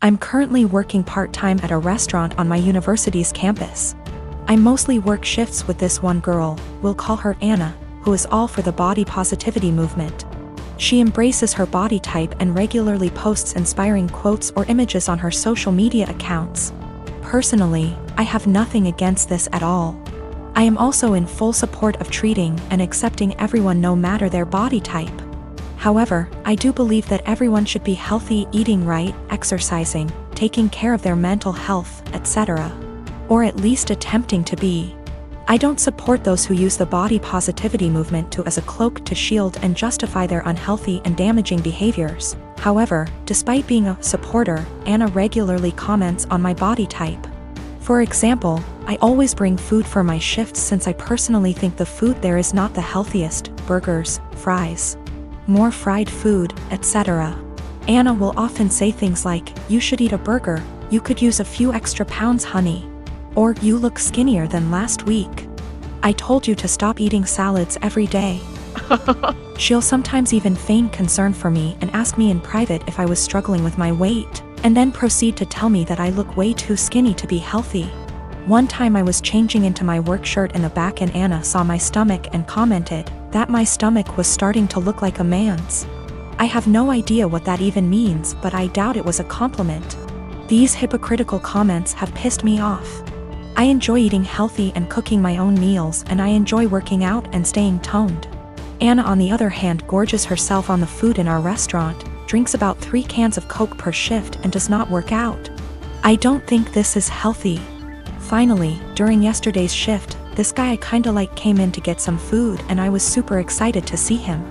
I'm currently working part-time at a restaurant on my university's campus. I mostly work shifts with this one girl, we'll call her Anna, who is all for the body positivity movement. She embraces her body type and regularly posts inspiring quotes or images on her social media accounts. Personally, I have nothing against this at all. I am also in full support of treating and accepting everyone no matter their body type. However, I do believe that everyone should be healthy, eating right, exercising, taking care of their mental health, etc. Or at least attempting to be. I don't support those who use the body positivity movement as a cloak to shield and justify their unhealthy and damaging behaviors. However, despite being a supporter, Anna regularly comments on my body type. For example, I always bring food for my shifts since I personally think the food there is not the healthiest: burgers, fries, more fried food, etc. Anna will often say things like, "You should eat a burger, you could use a few extra pounds, honey." Or, "You look skinnier than last week. I told you to stop eating salads every day." She'll sometimes even feign concern for me and ask me in private if I was struggling with my weight, and then proceed to tell me that I look way too skinny to be healthy. One time I was changing into my work shirt in the back and Anna saw my stomach and commented that my stomach was starting to look like a man's. I have no idea what that even means, but I doubt it was a compliment. These hypocritical comments have pissed me off. I enjoy eating healthy and cooking my own meals, and I enjoy working out and staying toned. Anna, on the other hand, gorges herself on the food in our restaurant, drinks about 3 cans of Coke per shift, and does not work out. I don't think this is healthy. Finally, during yesterday's shift, this guy I kinda like came in to get some food, and I was super excited to see him.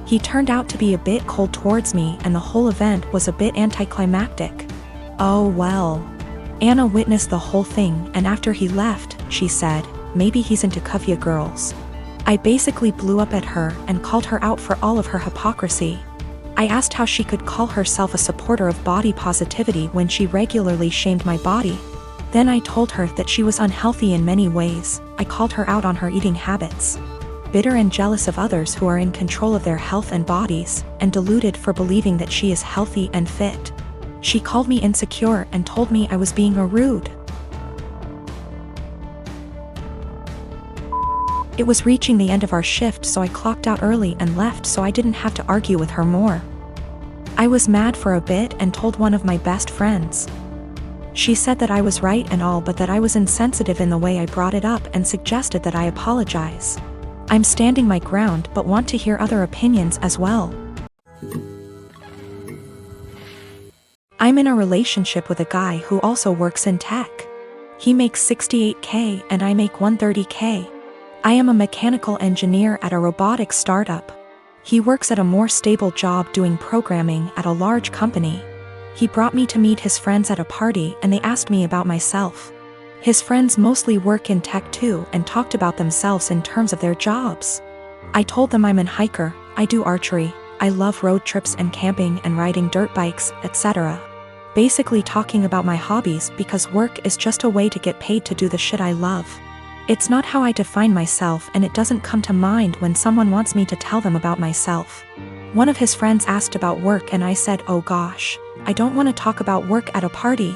He turned out to be a bit cold towards me, and the whole event was a bit anticlimactic. Oh well. Anna witnessed the whole thing, and after he left, she said, "Maybe he's into Kuvya girls." I basically blew up at her and called her out for all of her hypocrisy. I asked how she could call herself a supporter of body positivity when she regularly shamed my body. Then I told her that she was unhealthy in many ways. I called her out on her eating habits. Bitter and jealous of others who are in control of their health and bodies, and deluded for believing that she is healthy and fit. She called me insecure and told me I was being rude. It was reaching the end of our shift, so I clocked out early and left so I didn't have to argue with her more. I was mad for a bit and told one of my best friends. She said that I was right and all, but that I was insensitive in the way I brought it up and suggested that I apologize. I'm standing my ground but want to hear other opinions as well. I'm in a relationship with a guy who also works in tech. He makes $68K and I make $130K. I am a mechanical engineer at a robotics startup. He works at a more stable job doing programming at a large company. He brought me to meet his friends at a party and they asked me about myself. His friends mostly work in tech too and talked about themselves in terms of their jobs. I told them I'm an hiker, I do archery, I love road trips and camping and riding dirt bikes, etc. Basically talking about my hobbies because work is just a way to get paid to do the shit I love. It's not how I define myself, and it doesn't come to mind when someone wants me to tell them about myself. One of his friends asked about work and I said, "Oh gosh, I don't want to talk about work at a party."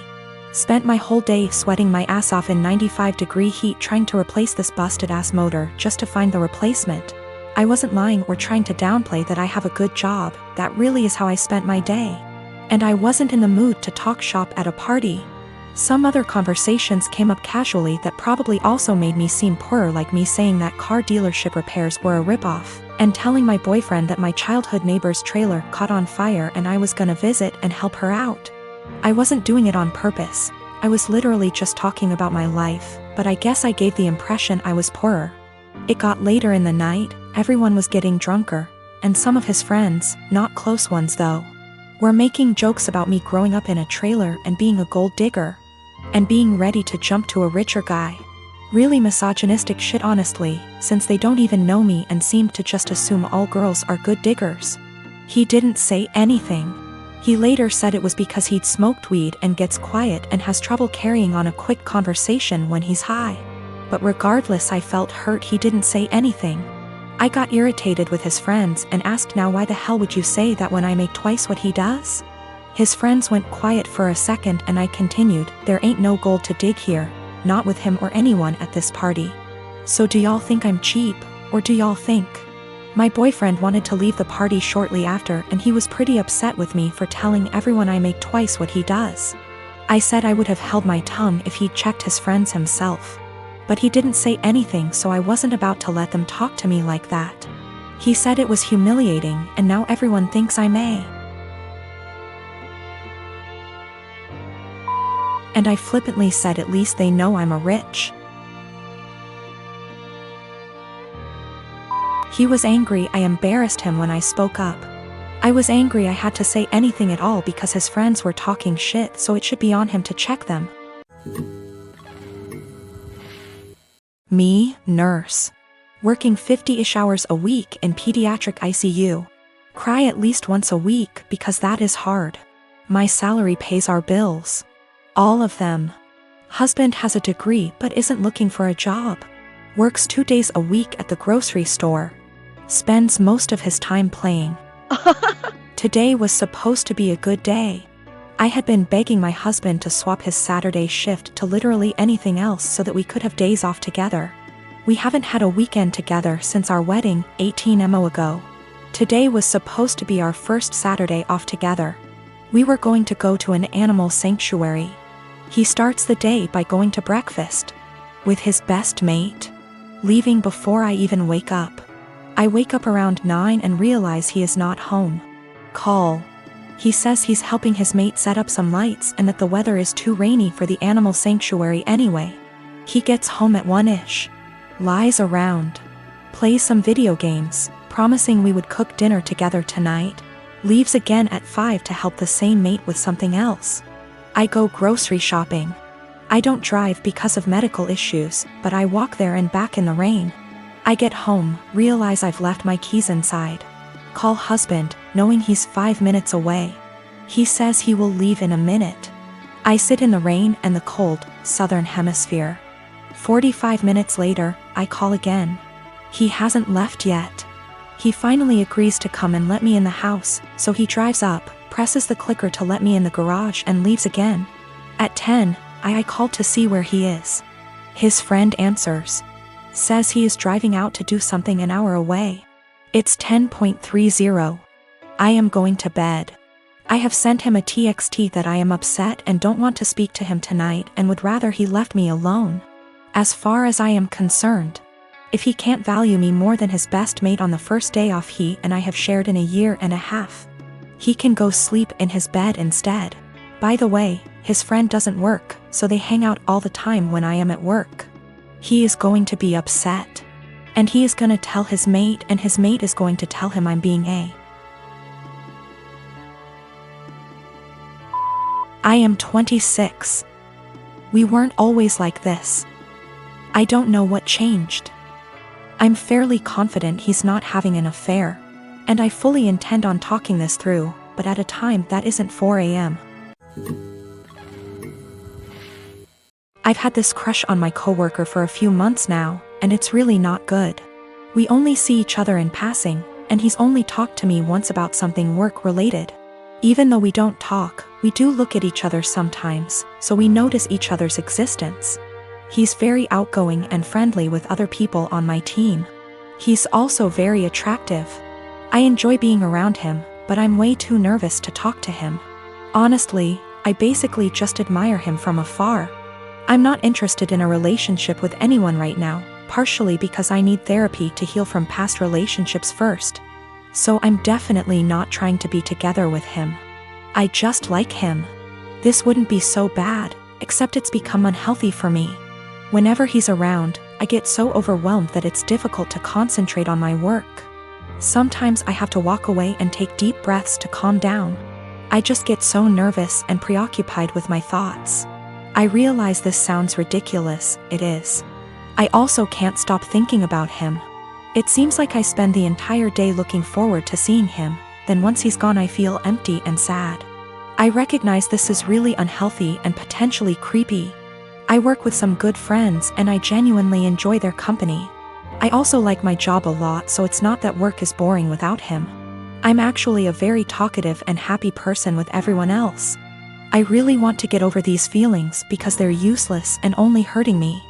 Spent my whole day sweating my ass off in 95-degree heat trying to replace this busted ass motor just to find the replacement. I wasn't lying or trying to downplay that I have a good job, that really is how I spent my day. And I wasn't in the mood to talk shop at a party. Some other conversations came up casually that probably also made me seem poorer, like me saying that car dealership repairs were a ripoff, and telling my boyfriend that my childhood neighbor's trailer caught on fire and I was gonna visit and help her out. I wasn't doing it on purpose. I was literally just talking about my life, but I guess I gave the impression I was poorer. It got later in the night, everyone was getting drunker, and some of his friends, not close ones though, were making jokes about me growing up in a trailer and being a gold digger, and being ready to jump to a richer guy. Really misogynistic shit honestly, since they don't even know me and seemed to just assume all girls are good diggers. He didn't say anything. He later said it was because he'd smoked weed and gets quiet and has trouble carrying on a quick conversation when he's high. But regardless, I felt hurt he didn't say anything. I got irritated with his friends and asked, "Now why the hell would you say that when I make twice what he does?" His friends went quiet for a second and I continued, "There ain't no gold to dig here, not with him or anyone at this party. So do y'all think I'm cheap, or do y'all think?" My boyfriend wanted to leave the party shortly after and he was pretty upset with me for telling everyone I make twice what he does. I said I would have held my tongue if he'd checked his friends himself. But he didn't say anything, so I wasn't about to let them talk to me like that. He said it was humiliating and now everyone thinks I'm a. And I flippantly said at least they know I'm a rich. He was angry. I embarrassed him when I spoke up. I was angry I had to say anything at all because his friends were talking shit, so it should be on him to check them. Me, nurse. Working 50-ish hours a week in pediatric ICU. Cry at least once a week because that is hard. My salary pays our bills. All of them. Husband has a degree but isn't looking for a job. Works 2 days a week at the grocery store. Spends most of his time playing. Today was supposed to be a good day. I had been begging my husband to swap his Saturday shift to literally anything else so that we could have days off together. We haven't had a weekend together since our wedding, 18 months ago. Today was supposed to be our first Saturday off together. We were going to go to an animal sanctuary. He starts the day by going to breakfast with his best mate, leaving before I even wake up. I wake up around 9 and realize he is not home. Call. He says he's helping his mate set up some lights and that the weather is too rainy for the animal sanctuary anyway. He gets home at 1-ish. Lies around. Plays some video games, promising we would cook dinner together tonight. Leaves again at 5 to help the same mate with something else. I go grocery shopping. I don't drive because of medical issues, but I walk there and back in the rain. I get home, realize I've left my keys inside. Call husband, knowing he's 5 minutes away. He says he will leave in a minute. I sit in the rain and the cold, southern hemisphere. 45 minutes later, I call again. He hasn't left yet. He finally agrees to come and let me in the house, so he drives up, presses the clicker to let me in the garage and leaves again. At 10, I called to see where he is. His friend answers. Says he is driving out to do something an hour away. It's 10:30. I am going to bed. I have sent him a TXT that I am upset and don't want to speak to him tonight and would rather he left me alone. As far as I am concerned, if he can't value me more than his best mate on the first day off he and I have shared in a year and a half, he can go sleep in his bed instead. By the way, his friend doesn't work, so they hang out all the time when I am at work. He is going to be upset. And he is going to tell his mate and his mate is going to tell him I'm being a. I am 26. We weren't always like this. I don't know what changed. I'm fairly confident he's not having an affair. And I fully intend on talking this through, but at a time that isn't 4 a.m. I've had this crush on my coworker for a few months now, and it's really not good. We only see each other in passing, and he's only talked to me once about something work-related. Even though we don't talk, we do look at each other sometimes, so we notice each other's existence. He's very outgoing and friendly with other people on my team. He's also very attractive. I enjoy being around him, but I'm way too nervous to talk to him. Honestly, I basically just admire him from afar. I'm not interested in a relationship with anyone right now, partially because I need therapy to heal from past relationships first. So I'm definitely not trying to be together with him. I just like him. This wouldn't be so bad, except it's become unhealthy for me. Whenever he's around, I get so overwhelmed that it's difficult to concentrate on my work. Sometimes I have to walk away and take deep breaths to calm down. I just get so nervous and preoccupied with my thoughts. I realize this sounds ridiculous, it is. I also can't stop thinking about him. It seems like I spend the entire day looking forward to seeing him, then once he's gone I feel empty and sad. I recognize this is really unhealthy and potentially creepy. I work with some good friends and I genuinely enjoy their company. I also like my job a lot, so it's not that work is boring without him. I'm actually a very talkative and happy person with everyone else. I really want to get over these feelings because they're useless and only hurting me.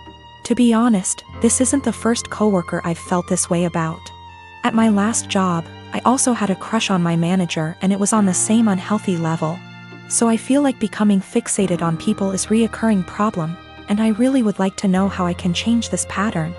To be honest, this isn't the first coworker I've felt this way about. At my last job, I also had a crush on my manager and it was on the same unhealthy level. So I feel like becoming fixated on people is a reoccurring problem, and I really would like to know how I can change this pattern.